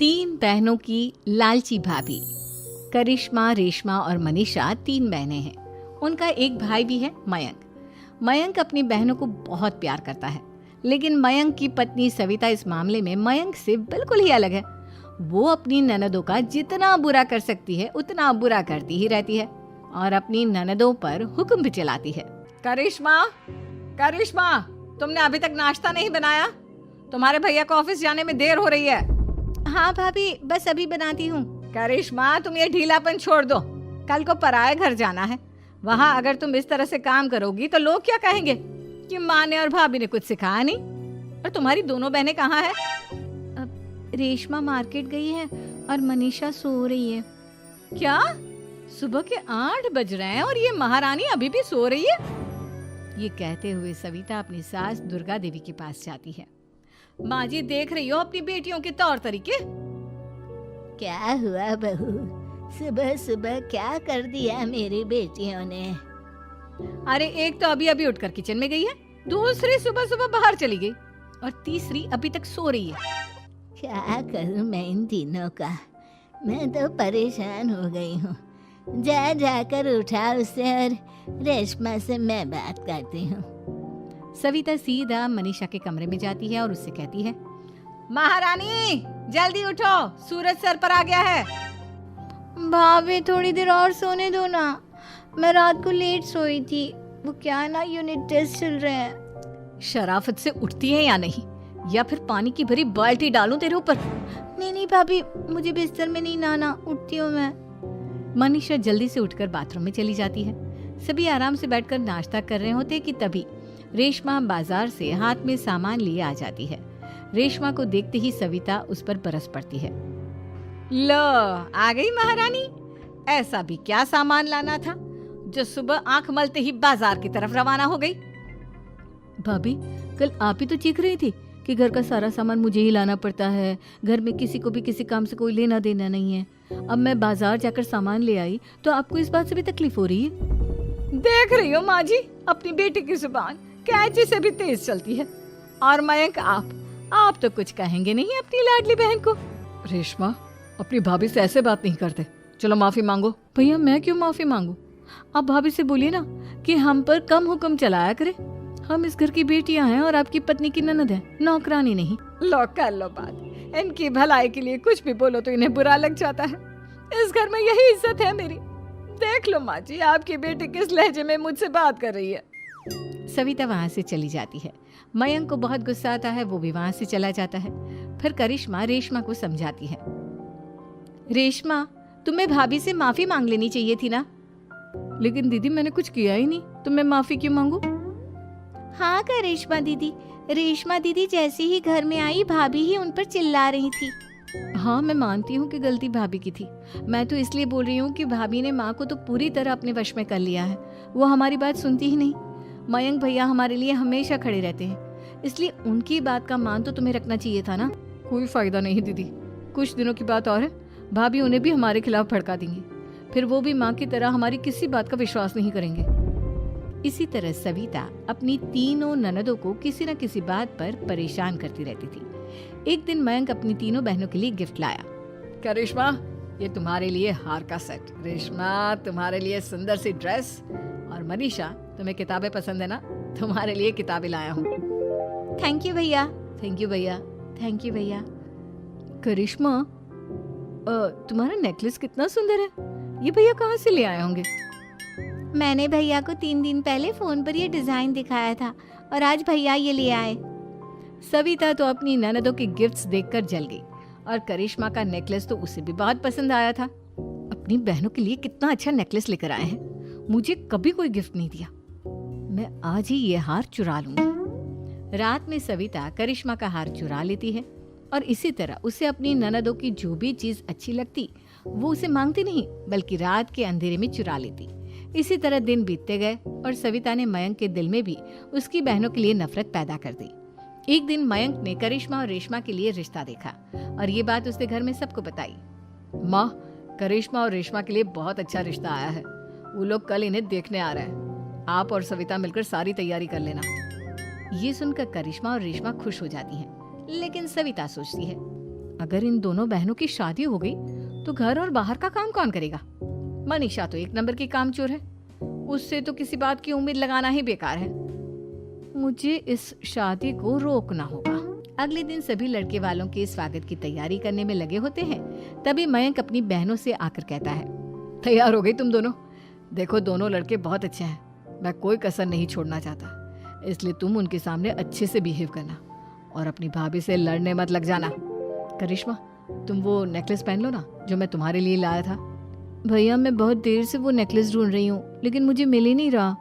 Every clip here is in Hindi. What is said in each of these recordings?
तीन बहनों की लालची भाभी। करिश्मा, रेशमा और मनीषा तीन बहनें हैं। उनका एक भाई भी है, मयंक। मयंक अपनी बहनों को बहुत प्यार करता है, लेकिन मयंक की पत्नी सविता इस मामले में मयंक से बिल्कुल ही अलग है। वो अपनी ननदों का जितना बुरा कर सकती है उतना बुरा करती ही रहती है और अपनी ननदों पर हुक्म भी चलाती है। करिश्मा, करिश्मा, तुमने अभी तक नाश्ता नहीं बनाया? तुम्हारे भैया को ऑफिस जाने में देर हो रही है। हाँ भाभी, बस अभी बनाती हूँ। करिश्मा, तुम ये ढीलापन छोड़ दो। कल को पराये घर जाना है। वहाँ अगर तुम इस तरह से काम करोगी तो लोग क्या कहेंगे कि माँ ने और भाभी ने कुछ सिखाया नहीं। और तुम्हारी दोनों बहनें कहाँ हैं? रेशमा मार्केट गई है और मनीषा सो रही है। क्या? सुबह के 8 बज रहे हैं और ये महारानी अभी भी सो रही है? ये कहते हुए सविता अपनी सास दुर्गा देवी के पास जाती है। माँ जी, देख रही हो अपनी बेटियों के तौर तरीके? क्या हुआ बहू, सुबह सुबह क्या कर दिया मेरी बेटियों ने? अरे एक तो अभी अभी उठकर किचन में गई है, दूसरी सुबह सुबह बाहर चली गई और तीसरी अभी तक सो रही है। क्या करूं मैं इन तीनों का? मैं तो परेशान हो गई हूँ। जा जाकर उठा उसे और रेशमा से मैं बात करती हूँ। सविता सीधा मनीषा के कमरे में जाती है और उससे कहती है, महारानी जल्दी उठो, सूरज सर पर आ गया है। भाभी थोड़ी देर और सोने दो ना, मैं रात को लेट सोई थी। वो क्या है ना, यूनिट टेस्ट चल रहे हैं। शराफत से उठती है या नहीं, या फिर पानी की भरी बाल्टी डालूं तेरे ऊपर? नहीं भाभी, मुझे बिस्तर में नहीं नहाना, उठती हूँ मैं। मनीषा जल्दी से उठकर बाथरूम में चली जाती है। सभी आराम से बैठकर नाश्ता कर रहे होते कि तभी रेशमा बाजार से हाथ में सामान लिए आ जाती है। रेशमा को देखते ही सविता उस पर बरस पड़ती है। लो, आ गई महारानी। ऐसा भी क्या सामान लाना था जो सुबह आंख मलते ही बाजार की तरफ रवाना हो गई? भाभी, कल आप ही तो चीख रही थी कि घर का सारा सामान मुझे ही लाना पड़ता है, घर में किसी को भी किसी काम से कोई लेना देना नहीं है। अब मैं बाजार जाकर सामान ले आई तो आपको इस बात से भी तकलीफ हो रही है? देख रही हो माँ जी, अपनी बेटी की जुबान कैंची से भी तेज चलती है। और मयंक, आप तो कुछ कहेंगे नहीं अपनी लाडली बहन को। रेशमा, अपनी भाभी से ऐसे बात नहीं करते। चलो माफी मांगो। भैया, मैं क्यों माफी मांगू? आप भाभी से बोलिए ना कि हम पर कम हुक्म चलाया करे। हम इस घर की बेटियां हैं और आपकी पत्नी की ननद है, नौकरानी नहीं। लो कर लो बात। इनकी भलाई के लिए कुछ भी बोलो तो इन्हें बुरा लग जाता है। इस घर में यही इज्जत है मेरी। देख लो माँ जी, आपकी बेटी किस लहजे में मुझसे बात कर रही है। सविता वहाँ से चली जाती है। मयंक को बहुत गुस्सा आता है, वो भी वहाँ से चला जाता है। फिर करिश्मा रेशमा को समझाती है। रेशमा, तुम्हें भाभी से माफी मांग लेनी चाहिए थी ना। लेकिन दीदी, मैंने कुछ किया ही नहीं तो मैं माफी क्यों मांगू? हाँ करिश्मा दीदी, रेशमा दीदी जैसे ही घर में आई भाभी ही उन पर चिल्ला रही थी। हाँ, मैं मानती हूँ कि गलती भाभी की थी। मैं तो इसलिए बोल रही हूँ कि भाभी ने माँ को तो पूरी तरह अपने वश में कर लिया है। वो हमारी बात सुनती ही नहीं। मयंक भैया हमारे लिए हमेशा खड़े रहते हैं, इसलिए उनकी बात का मान तो तुम्हें रखना चाहिए था ना। कोई फायदा नहीं दीदी, कुछ दिनों की बात और है, भाभी उन्हें भी हमारे खिलाफ भड़का देंगी। फिर वो भी माँ की तरह हमारी किसी बात का विश्वास नहीं करेंगे। इसी तरह सविता अपनी तीनों ननदों को किसी न किसी बात पर परेशान करती रहती थी। एक दिन मयंक अपनी तीनों बहनों के लिए गिफ्ट लाया। करिश्मा, ये तुम्हारे लिए हार का सेट। रेशमा, तुम्हारे लिए सुंदर सी ड्रेस। और मनीषा, तुम्हें किताबें पसंद है ना, तुम्हारे लिए किताबें लाया हूँ। थैंक यू भैया। थैंक यू भैया। थैंक यू भैया। करिश्मा, तुम्हारा नेकलेस कितना सुंदर है। ये भैया कहाँ से ले आए होंगे? मैंने भैया को 3 दिन पहले फोन पर ये डिजाइन दिखाया था और आज भैया ये ले आए। सविता तो अपनी ननदों के गिफ्ट्स देखकर जल गई और करिश्मा का नेकलेस तो उसे भी बहुत पसंद आया था। अपनी बहनों के लिए कितना अच्छा नेकलेस लेकर आए हैं, मुझे कभी कोई गिफ्ट नहीं दिया। मैं आज ही ये हार चुरा लूंगी। रात में सविता करिश्मा का हार चुरा लेती है और इसी तरह उसे अपनी ननदों की जो भी चीज अच्छी लगती वो उसे मांगती नहीं, बल्कि रात के अंधेरे में चुरा लेती। इसी तरह दिन बीतते गए और सविता ने मयंक के दिल में भी उसकी बहनों के लिए नफरत पैदा कर दी। एक दिन मयंक ने करिश्मा और रेशमा के लिए रिश्ता देखा और ये बात उसने घर में सबको बताई। माँ, करिश्मा और रेशमा के लिए बहुत अच्छा रिश्ता आया है। वो लोग कल इन्हें देखने आ रहे हैं। आप और सविता मिलकर सारी तैयारी कर लेना। ये सुनकर करिश्मा और रेशमा खुश हो जाती हैं, लेकिन सविता सोचती है, अगर इन दोनों बहनों की शादी हो गई तो घर और बाहर का काम कौन करेगा? मनीषा तो एक नंबर की कामचोर है, उससे तो किसी बात की उम्मीद लगाना ही बेकार है। मुझे इस शादी को रोकना होगा। अगले दिन सभी लड़के वालों के स्वागत की तैयारी करने में लगे होते हैं। तभी मयंक अपनी बहनों से आकर कहता है, तैयार हो गई तुम दोनों? देखो दोनों लड़के बहुत अच्छे हैं, मैं कोई कसर नहीं छोड़ना चाहता, इसलिए तुम उनके सामने अच्छे से बिहेव करना और अपनी भाभी से लड़ने मत लग जाना। करिश्मा, तुम वो नेकलेस पहन लो ना जो मैं तुम्हारे लिए लाया था। भैया मैं बहुत देर से वो नेकलेस ढूंढ रही हूँ, लेकिन मुझे मिल ही नहीं रहा।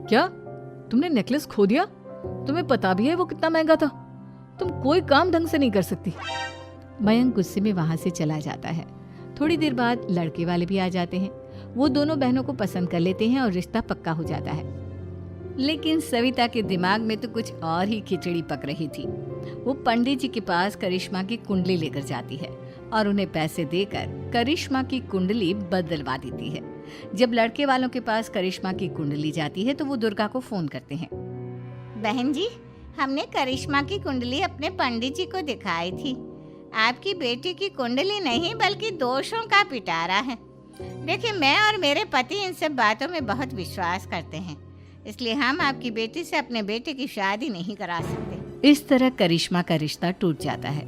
क्या तुमने नेकलेस खो दिया? तुम्हें पता भी है वो कितना महंगा था? तुम कोई काम ढंग से नहीं कर सकती। मयंक गुस्से में वहां से चला जाता है। थोड़ी देर बाद लड़के वाले भी आ जाते हैं। वो दोनों बहनों को पसंद कर लेते हैं और रिश्ता पक्का हो जाता है। लेकिन सविता के दिमाग में तो कुछ और ही खिचड़ी पक रही थी। वो पंडित जी के पास करिश्मा की कुंडली लेकर जाती है और उन्हें पैसे देकर करिश्मा की कुंडली बदलवा देती है। जब लड़के वालों के पास करिश्मा की कुंडली जाती है तो वो दुर्गा को फोन करते हैं। बहन जी, हमने करिश्मा की कुंडली अपने पंडित जी को दिखाई थी। आपकी बेटी की कुंडली नहीं बल्कि दोषों का पिटारा है। देखिए, मैं और मेरे पति इन सब बातों में बहुत विश्वास करते हैं, इसलिए हम आपकी बेटी से अपने बेटे की शादी नहीं करा सकते। इस तरह करिश्मा का रिश्ता टूट जाता है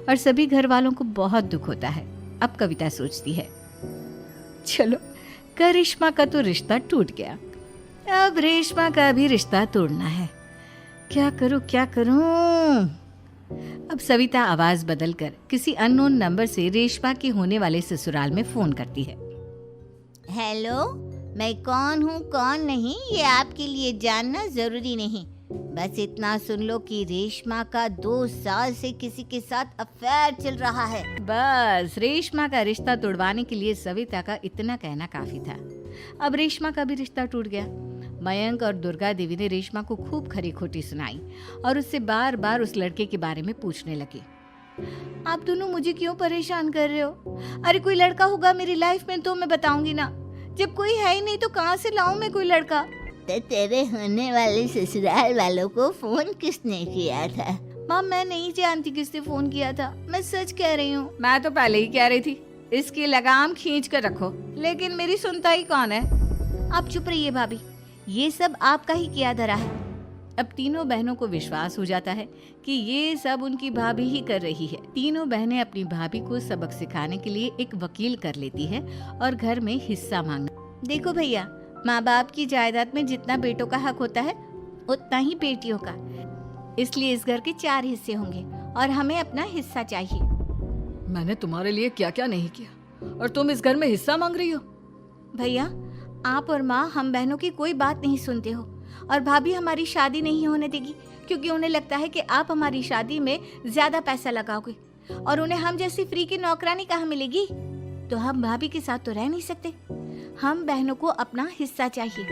और सभी घर वालों को बहुत दुख होता है। अब कविता सोचती है, चलो करिश्मा का तो रिश्ता टूट गया, अब रेशमा का भी रिश्ता तोड़ना है। क्या करूं? अब सविता आवाज बदलकर किसी अननोन नंबर से रेशमा के होने वाले ससुराल में फोन करती है। हेलो, मैं कौन हूँ कौन नहीं ये आपके लिए जानना जरूरी नहीं। बस इतना सुन लो कि रेशमा का 2 साल से किसी के साथ अफेयर चल रहा है। बस रेशमा का रिश्ता तोड़वाने के लिए सविता का इतना कहना काफी था। अब रेशमा का भी रिश्ता टूट गया। मयंक और दुर्गा देवी ने रेशमा को खूब खरी खोटी सुनाई और उससे बार बार उस लड़के के बारे में पूछने लगे। आप दोनों मुझे क्यों परेशान कर रहे हो? अरे कोई लड़का होगा मेरी लाइफ में तो मैं बताऊंगी ना, जब कोई है ही नहीं तो कहाँ से लाऊं मैं कोई लड़का? तो तेरे होने वाले ससुराल वालों को फोन किसने किया था? माँ मैं नहीं जानती किसने फोन किया था, मैं सच कह रही हूँ। मैं तो पहले ही कह रही थी इसकी लगाम खींच कर रखो, लेकिन मेरी सुनता ही कौन है। आप चुप रहिए भाभी, ये सब आपका ही किया धरा है। अब तीनों बहनों को विश्वास हो जाता है कि ये सब उनकी भाभी ही कर रही है। तीनों बहनें अपनी भाभी को सबक सिखाने के लिए एक वकील कर लेती है और घर में हिस्सा मांगना। देखो भैया, माँ बाप की जायदाद में जितना बेटों का हक होता है उतना ही बेटियों का, इसलिए इस घर के 4 हिस्से होंगे और हमें अपना हिस्सा चाहिए। मैंने तुम्हारे लिए क्या क्या नहीं किया और तुम इस घर में हिस्सा मांग रही हो? भैया, आप और माँ हम बहनों की कोई बात नहीं सुनते हो और भाभी हमारी शादी नहीं होने देगी क्योंकि उन्हें लगता है कि आप हमारी शादी में ज्यादा पैसा लगाओगे और उन्हें हम जैसी फ्री की नौकरानी कहाँ मिलेगी। तो हम भाभी के साथ तो रह नहीं सकते, हम बहनों को अपना हिस्सा चाहिए।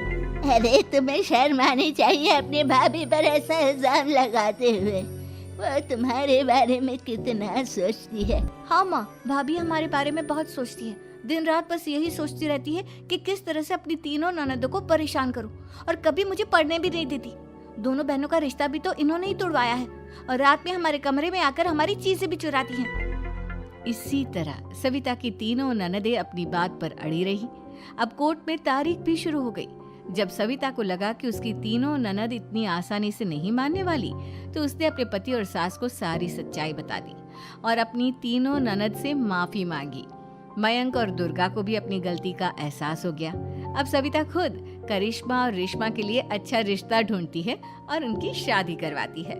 अरे तुम्हें शर्म आनी चाहिए अपने भाभी पर ऐसा इल्जाम लगाते हुए। वो तुम्हारे बारे में कितना सोचती है। हाँ माँ, भाभी हमारे बारे में बहुत सोचती है, दिन रात बस यही सोचती रहती है कि किस तरह से अपनी तीनों ननदों को परेशान करूं और कभी मुझे पढ़ने भी नहीं देती। दोनों बहनों का रिश्ता भी तो इन्होंने ही तोड़वाया है और रात में हमारे कमरे में आकर हमारी चीजें भी चुराती हैं। इसी तरह सविता की तीनों ननदें अपनी बात पर अड़ी रही। अब कोर्ट में तारीख भी शुरू हो गई। जब सविता को लगा कि उसकी तीनों ननद इतनी आसानी से नहीं मानने वाली, तो उसने अपने पति और सास को सारी सच्चाई बता दी और अपनी तीनों ननद से माफी मांगी। मयंक और दुर्गा को भी अपनी गलती का एहसास हो गया। अब सविता खुद करिश्मा और रेशमा के लिए अच्छा रिश्ता ढूंढती है और उनकी शादी करवाती है।